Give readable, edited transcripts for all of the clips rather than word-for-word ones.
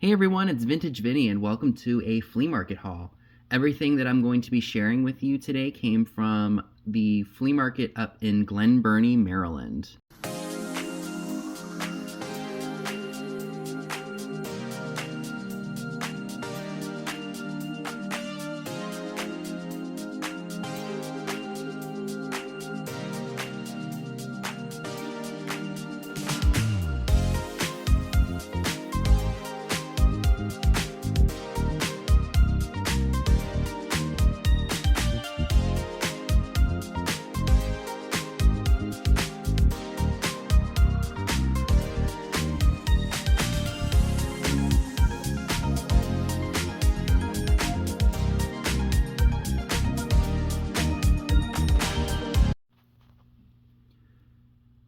Hey everyone, it's Vintage Vinny and welcome to a flea market haul. Everything that I'm going to be sharing with you today came from the flea market up in Glen Burnie, Maryland.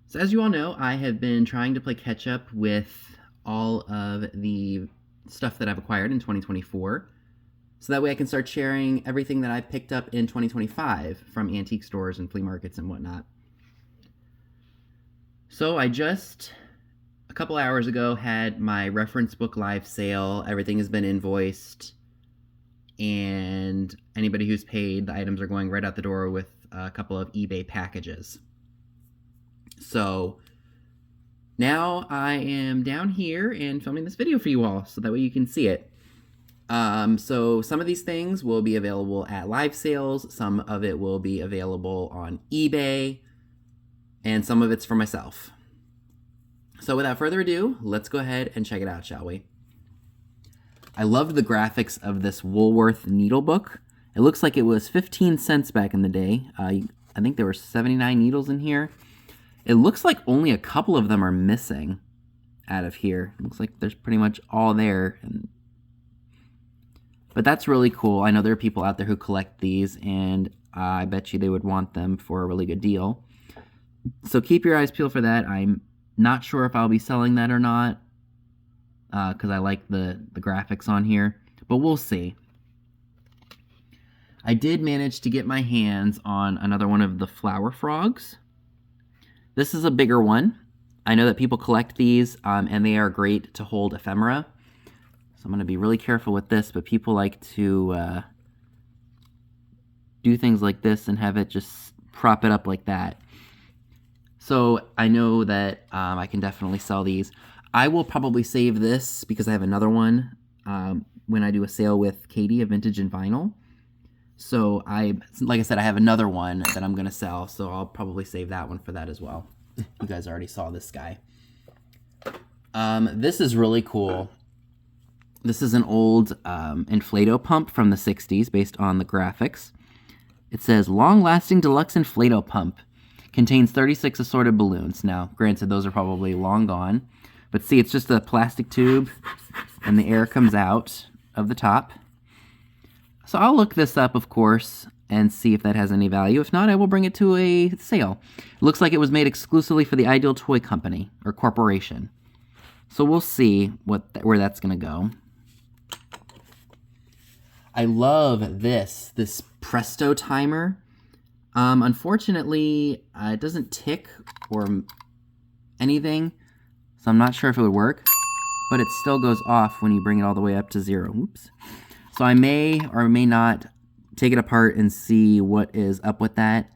So as you all know, I have been trying to play catch up with all of the stuff that I've acquired in 2024. So that way I can start sharing everything that I've picked up in 2025 from antique stores and flea markets and whatnot. So I just, a couple hours ago, had my reference book live sale. Everything has been invoiced, and anybody who's paid, the items are going right out the door with a couple of eBay packages. So now I am down here and filming this video for you all, so that way you can see it. So some of these things will be available at live sales, some of it will be available on eBay, and some of it's for myself. So without further ado, let's go ahead and check it out, shall we? I loved the graphics of this Woolworth needle book. It looks like it was 15 cents back in the day. I think there were 79 needles in here. It looks like only a couple of them are missing out of here. It looks like there's pretty much all there. But that's really cool. I know there are people out there who collect these, and I bet you they would want them for a really good deal. So keep your eyes peeled for that. I'm not sure if I'll be selling that or not, because I like the graphics on here, but we'll see. I did manage to get my hands on another one of the flower frogs. This is a bigger one. I know that people collect these, and they are great to hold ephemera. So I'm going to be really careful with this, but people like to do things like this and have it just prop it up like that. So I know that I can definitely sell these. I will probably save this because I have another one when I do a sale with Katie of Vintage and Vinyl. So like I said, I have another one that I'm going to sell, so I'll probably save that one for that as well. You guys already saw this guy. This is really cool. This is an old Inflato pump from the 60s based on the graphics. It says, long-lasting deluxe Inflato pump. Contains 36 assorted balloons. Now, granted, those are probably long gone. But see, it's just a plastic tube, and the air comes out of the top. So I'll look this up, of course, and see if that has any value. If not, I will bring it to a sale. It looks like it was made exclusively for the Ideal Toy Company, or Corporation. So we'll see where that's going to go. I love this Presto timer. Unfortunately, it doesn't tick or anything, so I'm not sure if it would work, but it still goes off when you bring it all the way up to 0. Oops. So I may or may not take it apart and see what is up with that.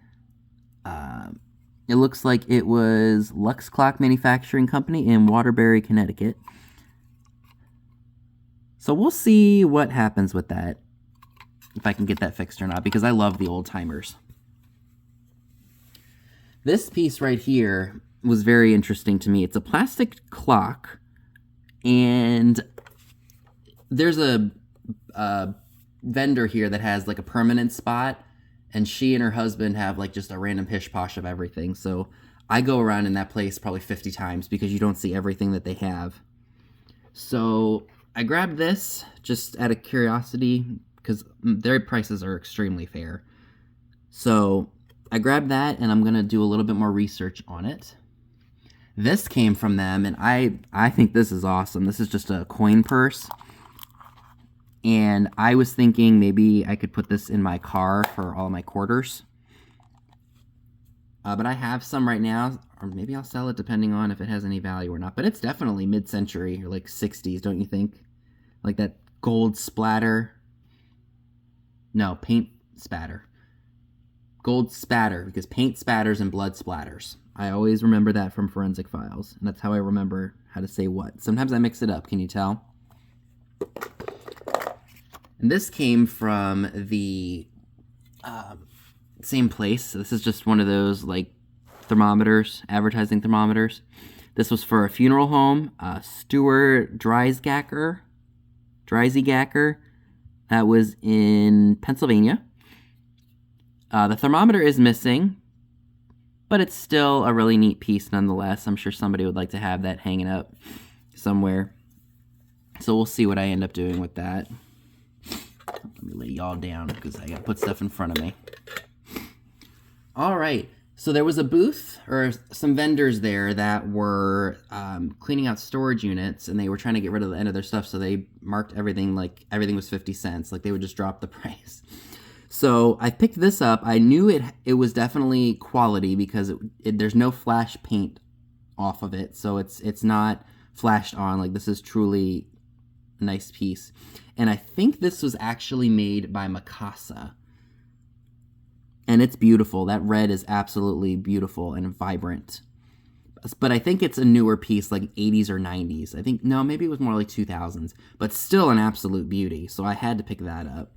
It looks like it was Lux Clock Manufacturing Company in Waterbury, Connecticut. So we'll see what happens with that, if I can get that fixed or not, because I love the old timers. This piece right here was very interesting to me. It's a plastic clock, and there's a vendor here that has like a permanent spot, and she and her husband have like just a random pish-posh of everything. So I go around in that place probably 50 times because you don't see everything that they have. So I grabbed this just out of curiosity because their prices are extremely fair. So I grabbed that, and I'm going to do a little bit more research on it. This came from them, and I think this is awesome. This is just a coin purse. And I was thinking maybe I could put this in my car for all my quarters. But I have some right now, or maybe I'll sell it depending on if it has any value or not. But it's definitely mid-century, or like 60s, don't you think? like that gold splatter. No, paint spatter. Gold spatter, because paint spatters and blood splatters. I always remember that from Forensic Files, and that's how I remember how to say what. Sometimes I mix it up, can you tell? And this came from the same place. This is just one of those like thermometers, advertising thermometers. This was for a funeral home, Stuart Dreisgacker. That was in Pennsylvania. The thermometer is missing, but it's still a really neat piece nonetheless. I'm sure somebody would like to have that hanging up somewhere. So we'll see what I end up doing with that. Let me lay y'all down because I gotta put stuff in front of me. All right, so there was a booth or some vendors there that were cleaning out storage units, and they were trying to get rid of the end of their stuff, so they marked everything like everything was 50 cents, like they would just drop the price. So I picked this up. I knew it was definitely quality because there's no flash paint off of it, so it's not flashed on. Like, this is truly a nice piece. And I think this was actually made by Mikasa. And it's beautiful. That red is absolutely beautiful and vibrant. But I think it's a newer piece, like 80s or 90s. I think, no, maybe it was more like 2000s. But still an absolute beauty, so I had to pick that up.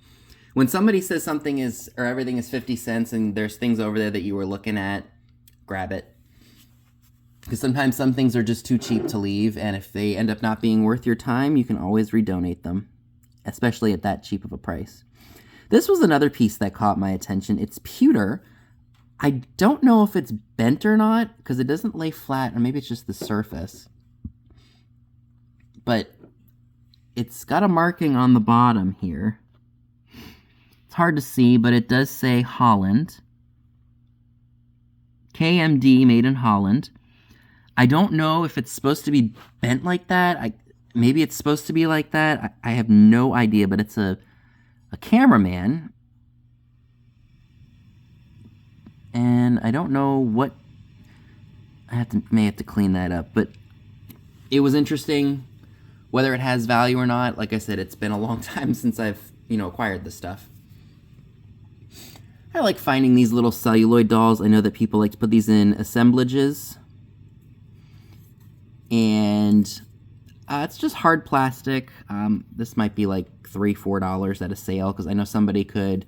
When somebody says something is, or everything is 50 cents and there's things over there that you were looking at, grab it. Because sometimes some things are just too cheap to leave, and if they end up not being worth your time, you can always redonate them, especially at that cheap of a price. This was another piece that caught my attention. It's pewter. I don't know if it's bent or not, because it doesn't lay flat, or maybe it's just the surface. But it's got a marking on the bottom here. It's hard to see, but it does say Holland. KMD, made in Holland. I don't know if it's supposed to be bent like that. Maybe it's supposed to be like that. I have no idea, but it's a cameraman. And I don't know what... may have to clean that up, but it was interesting. Whether it has value or not, like I said, it's been a long time since I've, acquired this stuff. I like finding these little celluloid dolls. I know that people like to put these in assemblages. And it's just hard plastic. This might be like $3, $4 at a sale, because I know somebody could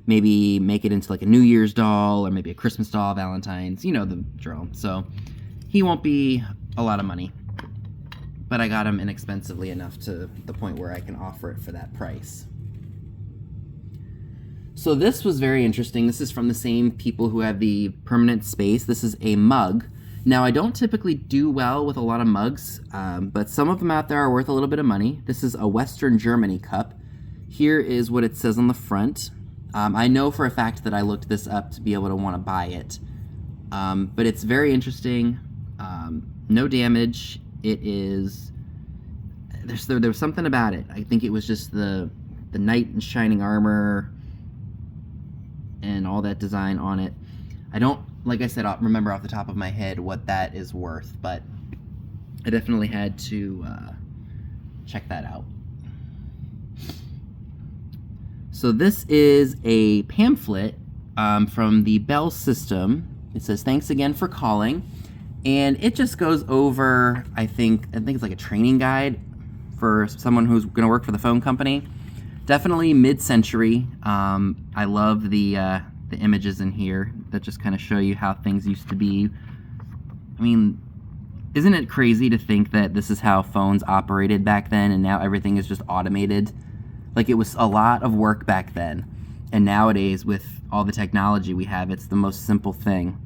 maybe make it into like a New Year's doll or maybe a Christmas doll, Valentine's, the drill. So he won't be a lot of money, but I got him inexpensively enough to the point where I can offer it for that price. So this was very interesting. This is from the same people who have the permanent space. This is a mug. Now, I don't typically do well with a lot of mugs, but some of them out there are worth a little bit of money. This is a Western Germany cup. Here is what it says on the front. I know for a fact that I looked this up to be able to want to buy it, but it's very interesting. No damage. It is... There was something about it. I think it was just the knight in shining armor and all that design on it. I don't, like I said, I'll remember off the top of my head what that is worth, but I definitely had to check that out. So this is a pamphlet from the Bell system. It says, "Thanks again for calling." And it just goes over, I think it's like a training guide for someone who's going to work for the phone company. Definitely mid-century. I love the images in here that just kind of show you how things used to be. I mean, isn't it crazy to think that this is how phones operated back then, and now everything is just automated? Like, it was a lot of work back then, and nowadays with all the technology we have, it's the most simple thing.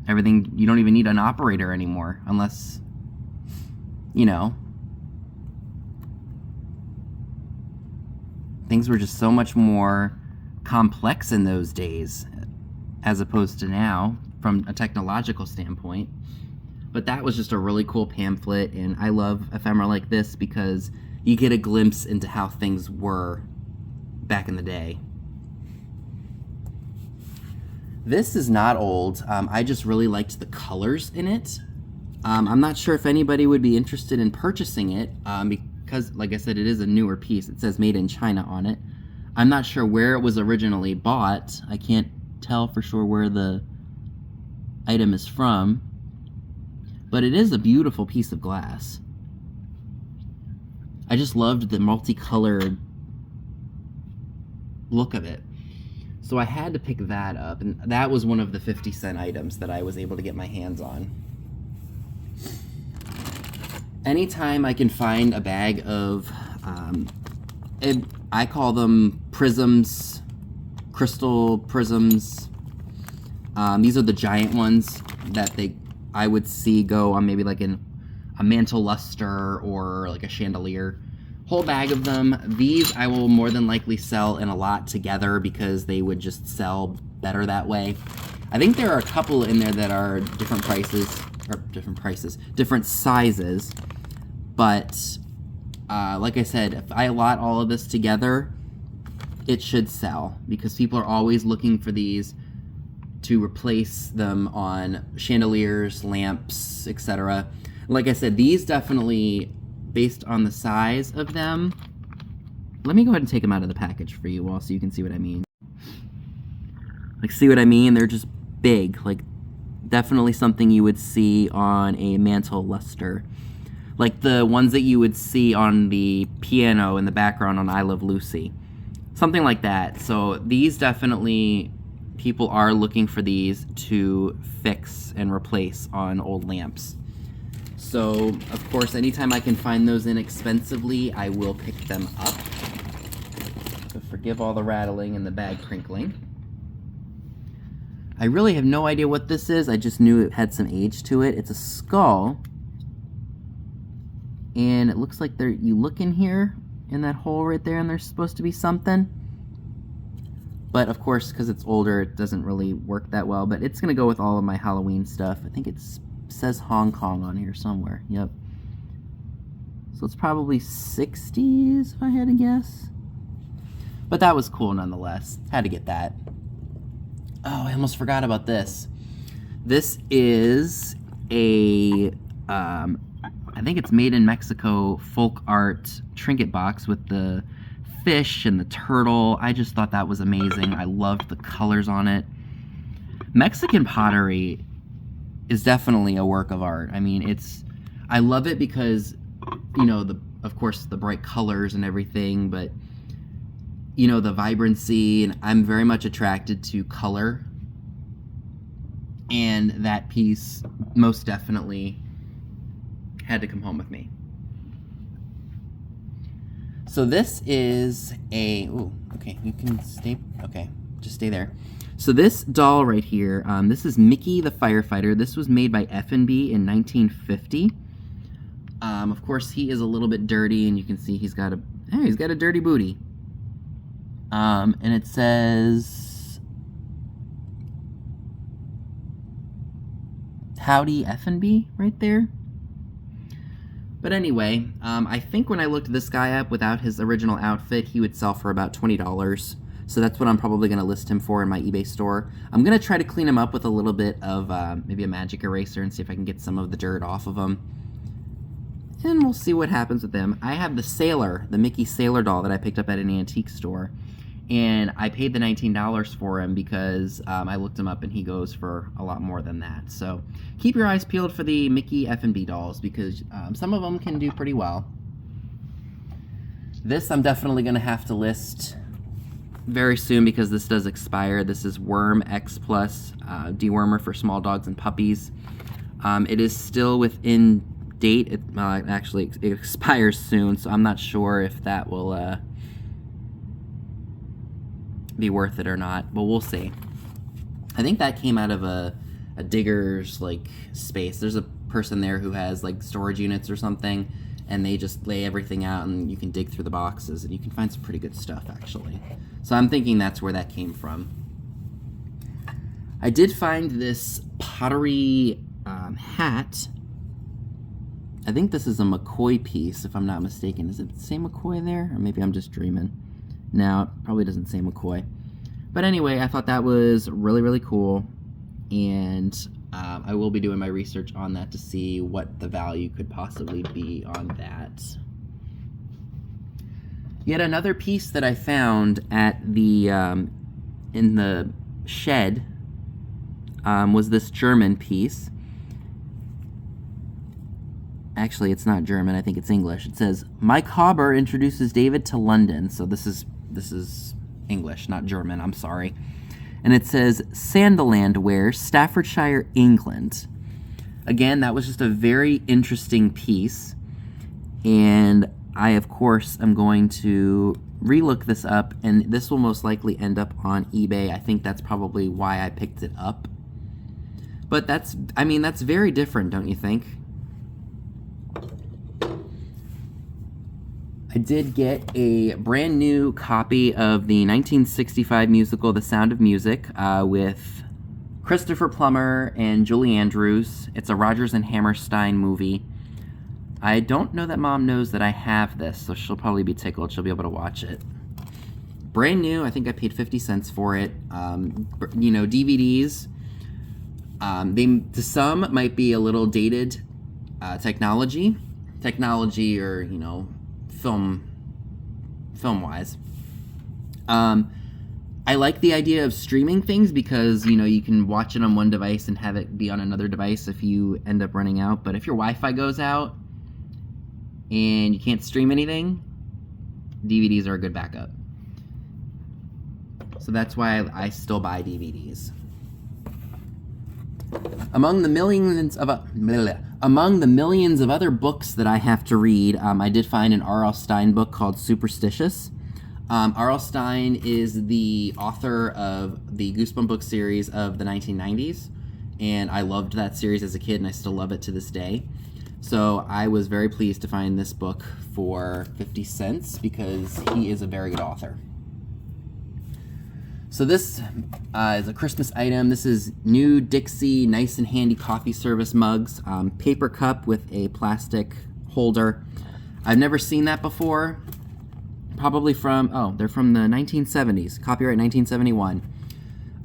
Everything, you don't even need an operator anymore, unless, things were just so much more complex in those days as opposed to now from a technological standpoint. But that was just a really cool pamphlet, and I love ephemera like this because you get a glimpse into how things were back in the day. This is not old. I just really liked the colors in it. I'm not sure if anybody would be interested in purchasing it because, like I said, it is a newer piece. It says made in China on it. I'm not sure where it was originally bought. I can't tell for sure where the item is from, but it is a beautiful piece of glass. I just loved the multicolored look of it. So I had to pick that up, and that was one of the 50-cent items that I was able to get my hands on. Anytime I can find a bag of, I call them prisms, crystal prisms. These are the giant ones that I would see go on maybe like a mantle luster or like a chandelier. Whole bag of them. These I will more than likely sell in a lot together because they would just sell better that way. I think there are a couple in there that are different sizes, but like I said, if I lot all of this together, it should sell because people are always looking for these to replace them on chandeliers, lamps, etc. Like I said, these definitely, based on the size of them, let me go ahead and take them out of the package for you all so you can see what I mean. Like, see what I mean? They're just big, like definitely something you would see on a mantle luster. Like the ones that you would see on the piano in the background on I Love Lucy. Something like that. So these definitely, people are looking for these to fix and replace on old lamps. So, of course, anytime I can find those inexpensively, I will pick them up. So forgive all the rattling and the bag crinkling. I really have no idea what this is. I just knew it had some age to it. It's a skull. And it looks like you look in here, in that hole right there, and there's supposed to be something. But, of course, because it's older, it doesn't really work that well. But it's going to go with all of my Halloween stuff. I think it says Hong Kong on here somewhere. Yep. So it's probably 60s, if I had to guess. But that was cool nonetheless. Had to get that. Oh, I almost forgot about this. This is a, I think it's made in Mexico folk art trinket box with the fish and the turtle. I just thought that was amazing. I loved the colors on it. Mexican pottery is definitely a work of art. I mean, I love it because, you know, of course, the bright colors and everything, but, you know, the vibrancy, and I'm very much attracted to color. And that piece most definitely had to come home with me. So this is okay, you can stay, okay, just stay there. So this doll right here, this is Mickey the Firefighter. This was made by F&B in 1950. Of course, he is a little bit dirty, and you can see he's got a dirty booty. And it says, "Howdy F&B" right there. But anyway, I think when I looked this guy up without his original outfit, he would sell for about $20. So that's what I'm probably going to list him for in my eBay store. I'm going to try to clean him up with a little bit of maybe a magic eraser and see if I can get some of the dirt off of him. And we'll see what happens with him. I have the Mickey Sailor doll that I picked up at an antique store. And I paid the $19 for him because I looked him up and he goes for a lot more than that. So keep your eyes peeled for the Mickey F&B dolls because some of them can do pretty well. This I'm definitely going to have to list very soon because this does expire. This is Worm X Plus dewormer for small dogs and puppies. It is still within date. It expires soon, so I'm not sure if that will be worth it or not, but we'll see. I think that came out of a digger's like space. There's a person there who has like storage units or something, and they just lay everything out and you can dig through the boxes and you can find some pretty good stuff actually. So I'm thinking that's where that came from. I did find this pottery hat. I think this is a McCoy piece, if I'm not mistaken. Is it the same McCoy there? Or maybe I'm just dreaming. No, it probably doesn't say McCoy. But anyway, I thought that was really, really cool. And I will be doing my research on that to see what the value could possibly be on that. Yet another piece that I found at the in the shed was this German piece. Actually, it's not German. I think it's English. It says, Mike Hauber introduces David to London. So this is English, not German. I'm sorry. And it says, Sandiland Wear, Staffordshire, England. Again, that was just a very interesting piece. And I, of course, am going to relook this up. And this will most likely end up on eBay. I think that's probably why I picked it up. But that's very different, don't you think? I did get a brand new copy of the 1965 musical The Sound of Music with Christopher Plummer and Julie Andrews. It's a Rodgers and Hammerstein movie. I don't know that Mom knows that I have this, so she'll probably be tickled. She'll be able to watch it. Brand new. I think I paid 50 cents for it. DVDs. They, to some, might be a little dated technology or, film-wise. I like the idea of streaming things because, you can watch it on one device and have it be on another device if you end up running out. But if your Wi-Fi goes out and you can't stream anything, DVDs are a good backup. So that's why I still buy DVDs. Among the millions of other books that I have to read, I did find an R.L. Stine book called Superstitious. R.L. Stine is the author of the Goosebump book series of the 1990s, and I loved that series as a kid, and I still love it to this day. So I was very pleased to find this book for 50 cents because he is a very good author. So this is a Christmas item. This is new Dixie Nice and Handy coffee service mugs. Paper cup with a plastic holder. I've never seen that before. Probably they're from the 1970s. Copyright 1971.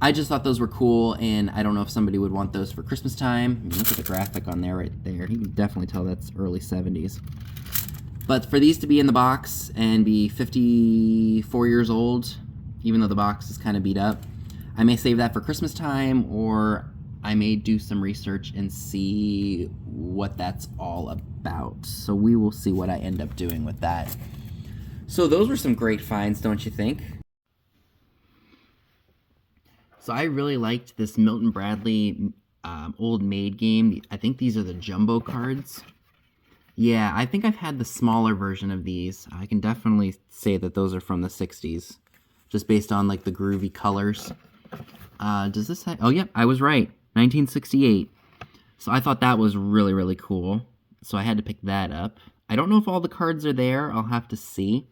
I just thought those were cool, and I don't know if somebody would want those for Christmas time. Look at the graphic on there right there. You can definitely tell that's early 70s. But for these to be in the box and be 54 years old, even though the box is kind of beat up, I may save that for Christmas time, or I may do some research and see what that's all about. So we will see what I end up doing with that. So those were some great finds, don't you think? So I really liked this Milton Bradley Old Maid game. I think these are the jumbo cards. Yeah, I think I've had the smaller version of these. I can definitely say that those are from the 60s. Just based on, the groovy colors. Does this have... Oh, yep, I was right. 1968. So I thought that was really, really cool. So I had to pick that up. I don't know if all the cards are there. I'll have to see.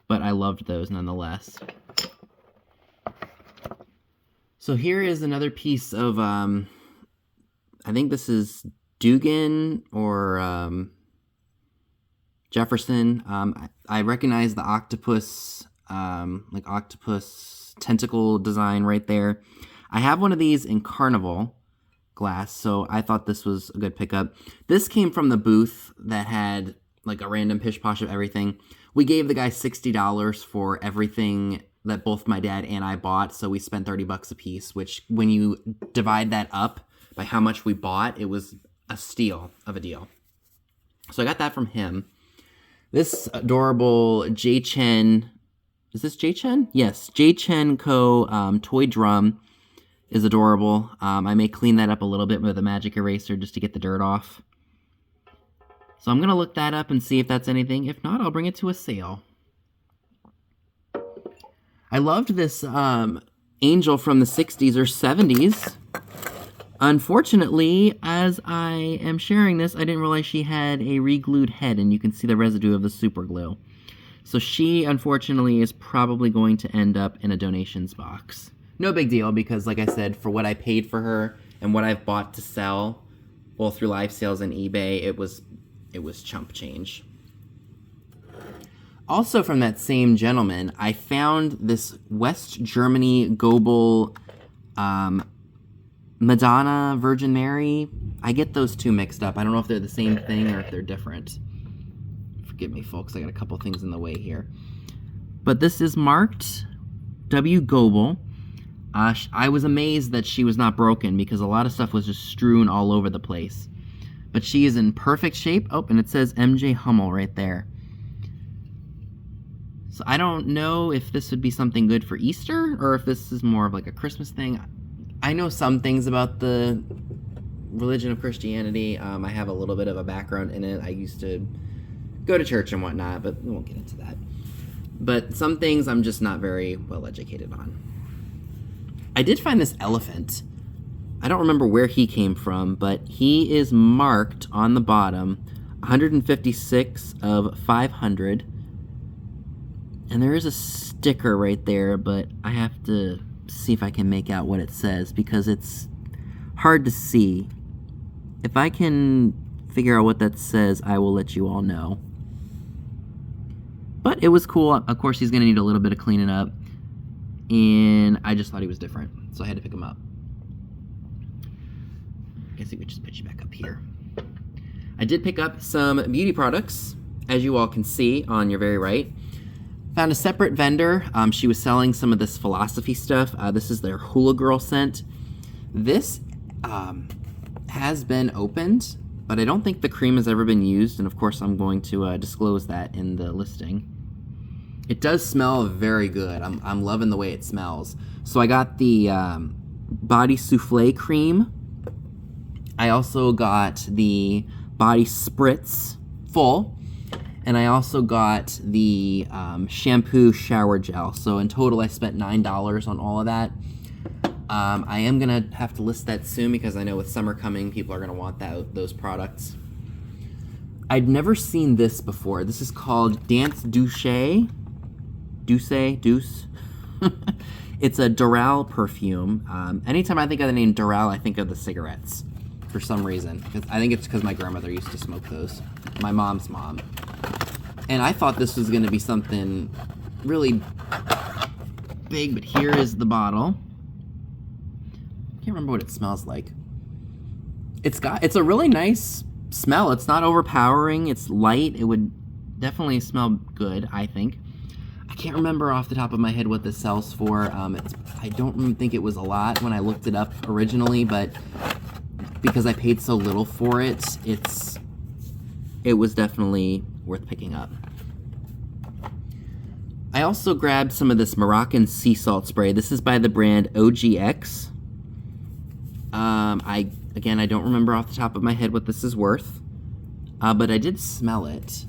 But I loved those nonetheless. So here is another piece of... I think this is Dugan or Jefferson. I recognize the octopus... octopus tentacle design right there. I have one of these in Carnival glass, so I thought this was a good pickup. This came from the booth that had a random pish posh of everything. We gave the guy $60 for everything that both my dad and I bought, so we spent $30 a piece, which when you divide that up by how much we bought, it was a steal of a deal. So I got that from him. This adorable J. Chen... Is this J. Chen? Yes, J. Chen Co. Toy drum is adorable. I may clean that up a little bit with a magic eraser just to get the dirt off. So I'm going to look that up and see if that's anything. If not, I'll bring it to a sale. I loved this angel from the 60s or 70s. Unfortunately, as I am sharing this, I didn't realize she had a re-glued head, and you can see the residue of the super glue. So she, unfortunately, is probably going to end up in a donations box. No big deal, because like I said, for what I paid for her and what I've bought to sell, both through live sales and eBay, it was chump change. Also from that same gentleman, I found this West Germany Goebel Madonna Virgin Mary. I get those two mixed up. I don't know if they're the same thing or if they're different. forgive me, folks. I got a couple things in the way here. But this is marked W. Goebel. I was amazed that she was not broken because a lot of stuff was just strewn all over the place. But she is in perfect shape. Oh, and it says MJ Hummel right there. So I don't know if this would be something good for Easter or if this is more of like a Christmas thing. I know some things about the religion of Christianity. I have a little bit of a background in it. I used to go to church and whatnot, but we won't get into that. But some things I'm just not very well educated on. I did find this elephant. I don't remember where he came from, but he is marked on the bottom 156 of 500. And there is a sticker right there, but I have to see if I can make out what it says because it's hard to see. If I can figure out what that says, I will let you all know. But it was cool. Of course, he's going to need a little bit of cleaning up. And I just thought he was different, so I had to pick him up. I guess we just put you back up here. I did pick up some beauty products, as you all can see on your very right. Found a separate vendor. She was selling some of this philosophy stuff. This is their Hula Girl scent. This has been opened, but I don't think the cream has ever been used, and of course I'm going to disclose that in the listing. It does smell very good. I'm loving the way it smells. So I got the body souffle cream. I also got the body spritz full. And I also got the shampoo shower gel. So in total I spent $9 on all of that. I am going to have to list that soon because I know with summer coming, people are going to want those products. I'd never seen this before. This is called Dance Douce. Douce. It's a Doral perfume. Anytime I think of the name Doral, I think of the cigarettes for some reason. I think it's because my grandmother used to smoke those. My mom's mom. And I thought this was going to be something really big, but here is the bottle. I can't remember what it smells like. It's a really nice smell. It's not overpowering. It's light. It would definitely smell good, I think. I can't remember off the top of my head what this sells for. I don't think it was a lot when I looked it up originally, but because I paid so little for it, it was definitely worth picking up. I also grabbed some of this Moroccan sea salt spray. This is by the brand OGX. I don't remember off the top of my head what this is worth, but I did smell it,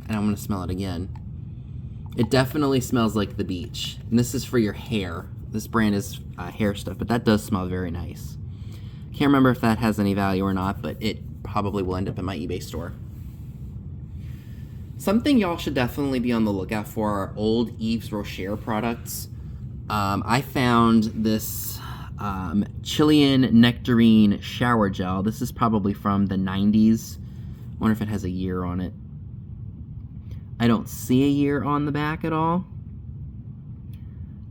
and I'm going to smell it again. It definitely smells like the beach, and this is for your hair. This brand is hair stuff, but that does smell very nice. Can't remember if that has any value or not, but it probably will end up in my eBay store. Something y'all should definitely be on the lookout for are old Yves Rocher products. I found this Chilean Nectarine shower gel. This is probably from the 90s. Wonder if it has a year on it. I don't see a year on the back at all.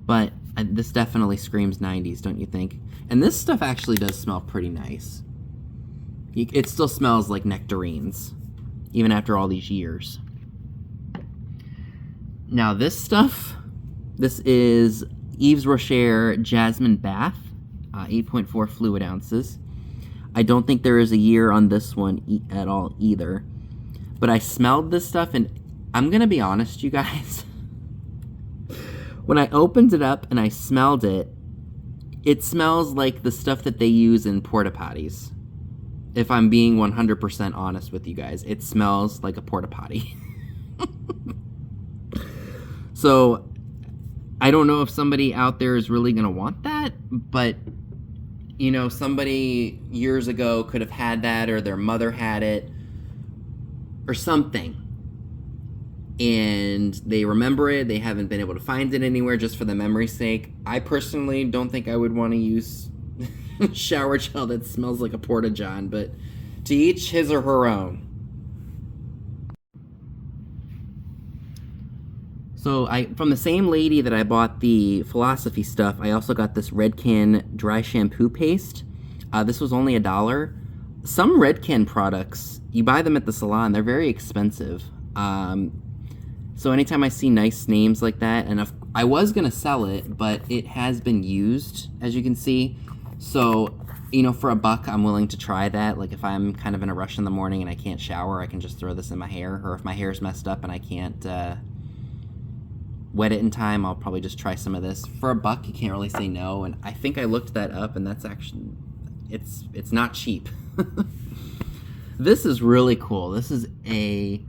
But this definitely screams 90s, don't you think? And this stuff actually does smell pretty nice. It still smells like nectarines, even after all these years. Now this stuff, this is Yves Rocher Jasmine Bath, 8.4 fluid ounces. I don't think there is a year on this one at all either. But I smelled this stuff, and I'm going to be honest, you guys. When I opened it up and I smelled it, it smells like the stuff that they use in porta potties. If I'm being 100% honest with you guys, it smells like a porta potty. So, I don't know if somebody out there is really going to want that, but, you know, somebody years ago could have had that, or their mother had it, or something. And they remember it, they haven't been able to find it anywhere just for the memory's sake. I personally don't think I would want to use shower gel that smells like a porta-john, but to each his or her own. So from the same lady that I bought the philosophy stuff, I also got this Redken dry shampoo paste. This was only $1. Some Red Can products, you buy them at the salon, they're very expensive. So anytime I see nice names like that, and if I was gonna sell it, but it has been used, as you can see. So, you know, for $1, I'm willing to try that. Like if I'm kind of in a rush in the morning and I can't shower, I can just throw this in my hair. Or if my hair's messed up and I can't wet it in time, I'll probably just try some of this. For $1, you can't really say no. And I think I looked that up, and that's actually, it's not cheap. This is really cool. This is a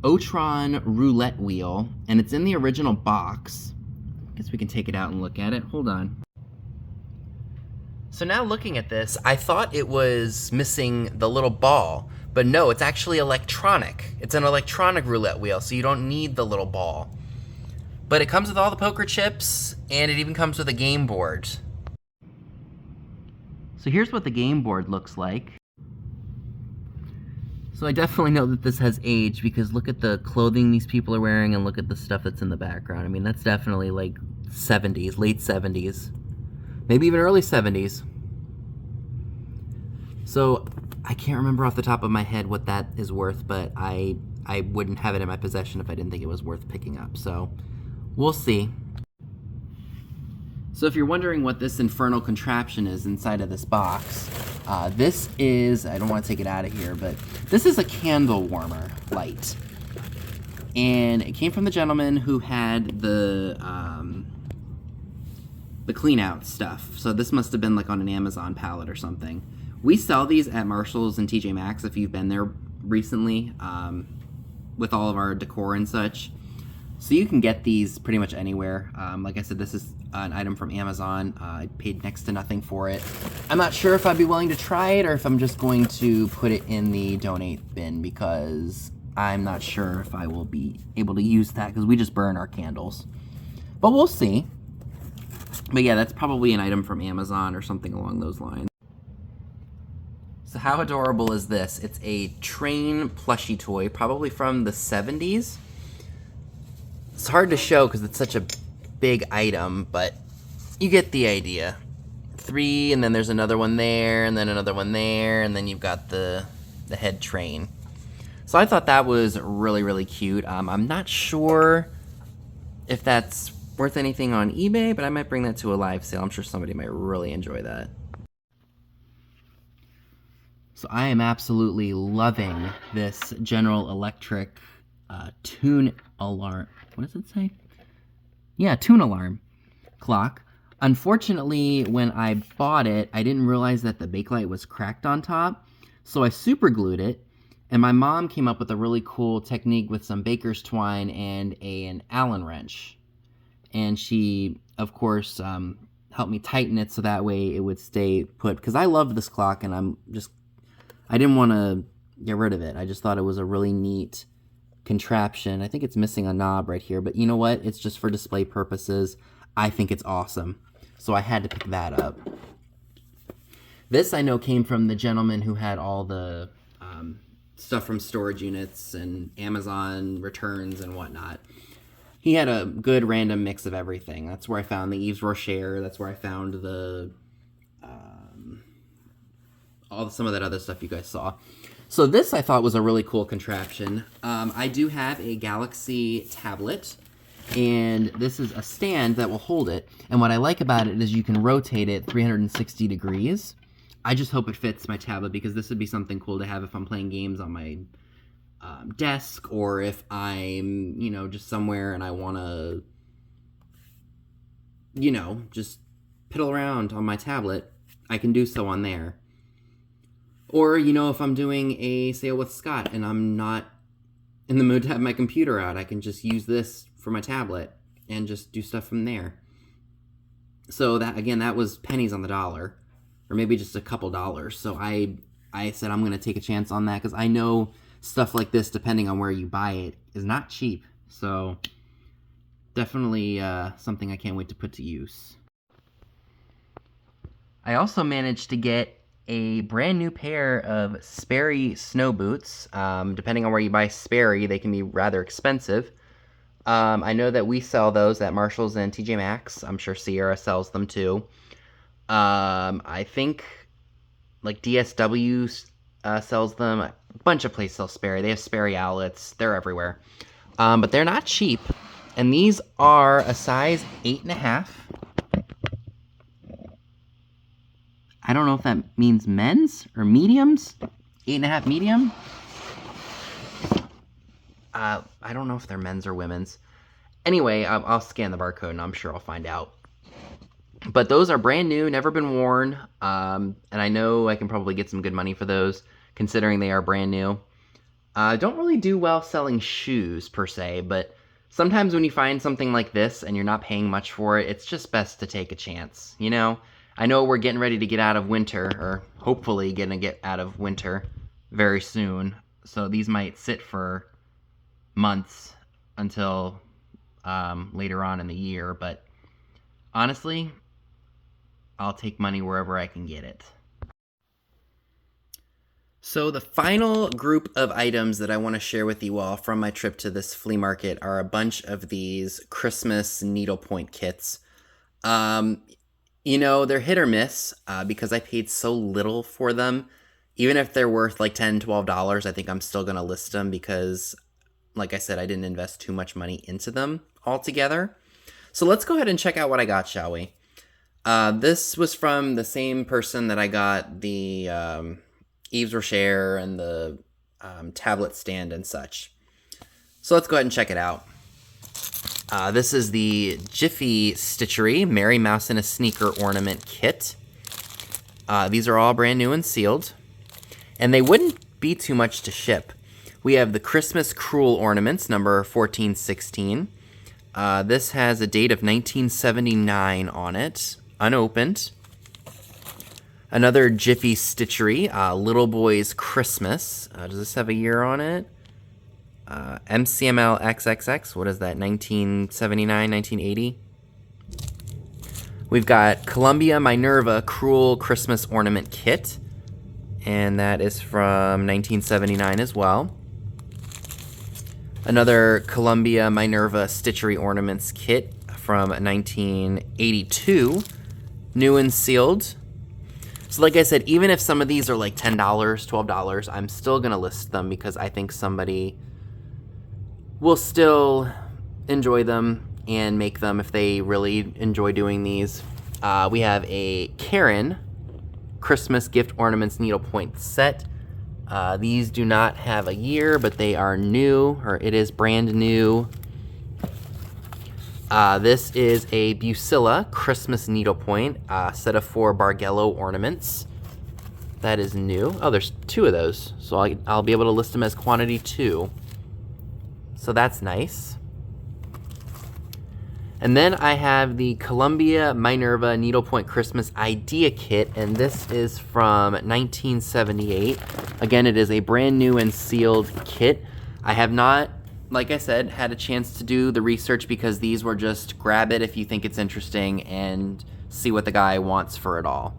Otron roulette wheel, and it's in the original box. I guess we can take it out and look at it. Hold on. So now looking at this, I thought it was missing the little ball, but no, it's actually electronic. It's an electronic roulette wheel, so you don't need the little ball. But it comes with all the poker chips, and it even comes with a game board. So here's what the game board looks like. So I definitely know that this has aged, because look at the clothing these people are wearing and look at the stuff that's in the background. I mean, that's definitely like 70s, late 70s, maybe even early 70s. So I can't remember off the top of my head what that is worth, but I wouldn't have it in my possession if I didn't think it was worth picking up. So we'll see. So if you're wondering what this infernal contraption is inside of this box, this is, I don't want to take it out of here, but this is a candle warmer light. And it came from the gentleman who had the clean out stuff. So this must have been like on an Amazon pallet or something. We sell these at Marshall's and TJ Maxx if you've been there recently, with all of our decor and such. So you can get these pretty much anywhere. Like I said, this is an item from Amazon. I paid next to nothing for it. I'm not sure if I'd be willing to try it or if I'm just going to put it in the donate bin, because I'm not sure if I will be able to use that, because we just burn our candles. But we'll see. But yeah, that's probably an item from Amazon or something along those lines. So how adorable is this? It's a train plushie toy, probably from the 70s. It's hard to show because it's such a big item, but you get the idea. 3, and then there's another one there, and then another one there, and then you've got the head train. So I thought that was really, really cute. I'm not sure if that's worth anything on eBay, but I might bring that to a live sale. I'm sure somebody might really enjoy that. So I am absolutely loving this General Electric tune alarm. What does it say? Yeah, tune alarm clock. Unfortunately, when I bought it, I didn't realize that the bakelite was cracked on top, so I super glued it, and my mom came up with a really cool technique with some baker's twine and an Allen wrench. And she, of course, helped me tighten it so that way it would stay put, because I love this clock, and I didn't want to get rid of it. I just thought it was a really neat contraption. I think it's missing a knob right here, but you know what? It's just for display purposes. I think it's awesome. So I had to pick that up. This I know came from the gentleman who had all the stuff from storage units and Amazon returns and whatnot. He had a good random mix of everything. That's where I found the Yves Rocher. That's where I found the some of that other stuff you guys saw. So this I thought was a really cool contraption. I do have a Galaxy tablet, and this is a stand that will hold it. And what I like about it is you can rotate it 360 degrees. I just hope it fits my tablet, because this would be something cool to have if I'm playing games on my desk, or if I'm, just somewhere and I want to, just piddle around on my tablet. I can do so on there. Or, if I'm doing a sale with Scott and I'm not in the mood to have my computer out, I can just use this for my tablet and just do stuff from there. So that was pennies on the dollar, or maybe just a couple dollars. So I said I'm going to take a chance on that, because I know stuff like this, depending on where you buy it, is not cheap. So definitely something I can't wait to put to use. I also managed to get a brand new pair of Sperry snow boots. Depending on where you buy Sperry, they can be rather expensive. I know that we sell those at Marshall's and TJ Maxx. I'm sure Sierra sells them too. I think like DSW sells them. A bunch of places sell Sperry. They have Sperry outlets. They're everywhere. But they're not cheap. And these are a size 8.5. I don't know if that means men's or mediums. 8.5 medium. I don't know if they're men's or women's. Anyway, I'll scan the barcode and I'm sure I'll find out. But those are brand new, never been worn. And I know I can probably get some good money for those, considering they are brand new. Don't really do well selling shoes, per se, but sometimes when you find something like this and you're not paying much for it, it's just best to take a chance, you know? I know we're getting ready to get out of winter, or hopefully gonna get out of winter very soon, so these might sit for months until later on in the year, but honestly, I'll take money wherever I can get it. So the final group of items that I want to share with you all from my trip to this flea market are a bunch of these Christmas needlepoint kits. You know, they're hit or miss because I paid so little for them. Even if they're worth like $10, $12, I think I'm still going to list them because, like I said, I didn't invest too much money into them altogether. So let's go ahead and check out what I got, shall we? This was from the same person that I got the Yves Rocher and the tablet stand and such. So let's go ahead and check it out. This is the Jiffy Stitchery Mary Mouse in a Sneaker Ornament Kit. These are all brand new and sealed. And they wouldn't be too much to ship. We have the Christmas Cruel Ornaments, number 1416. This has a date of 1979 on it, unopened. Another Jiffy Stitchery, Little Boy's Christmas. Does this have a year on it? MCML XXX, what is that, 1979, 1980? We've got Columbia Minerva Cruel Christmas Ornament Kit, and that is from 1979 as well. Another Columbia Minerva Stitchery Ornaments Kit from 1982, new and sealed. So like I said, even if some of these are like $10, $12, I'm still going to list them because I think somebody will still enjoy them and make them if they really enjoy doing these. We have a Karen Christmas Gift Ornaments Needlepoint Set. These do not have a year, but they are new, or it is brand new. This is a Bucilla Christmas Needlepoint, set of 4 Bargello ornaments. That is new. Oh, there's 2 of those, so I'll be able to list them as quantity 2. So that's nice. And then I have the Columbia Minerva Needlepoint Christmas Idea Kit, and this is from 1978. Again, it is a brand new and sealed kit. I have not, like I said, had a chance to do the research because these were just grab it if you think it's interesting and see what the guy wants for it all.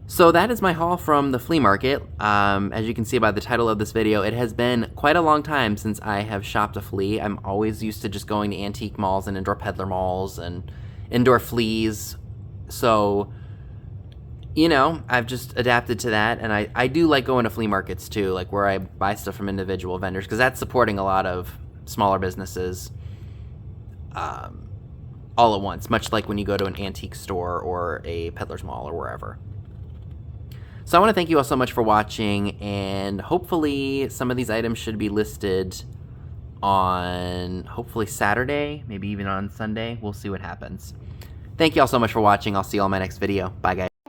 So that is my haul from the flea market. As you can see by the title of this video, it has been quite a long time since I have shopped a flea. I'm always used to just going to antique malls and indoor peddler malls and indoor fleas. So, you know, I've just adapted to that. And I do like going to flea markets too, like where I buy stuff from individual vendors, because that's supporting a lot of smaller businesses all at once, much like when you go to an antique store or a peddler's mall or wherever. So I want to thank you all so much for watching, and hopefully some of these items should be listed on hopefully Saturday, maybe even on Sunday. We'll see what happens. Thank you all so much for watching. I'll see you all in my next video. Bye, guys.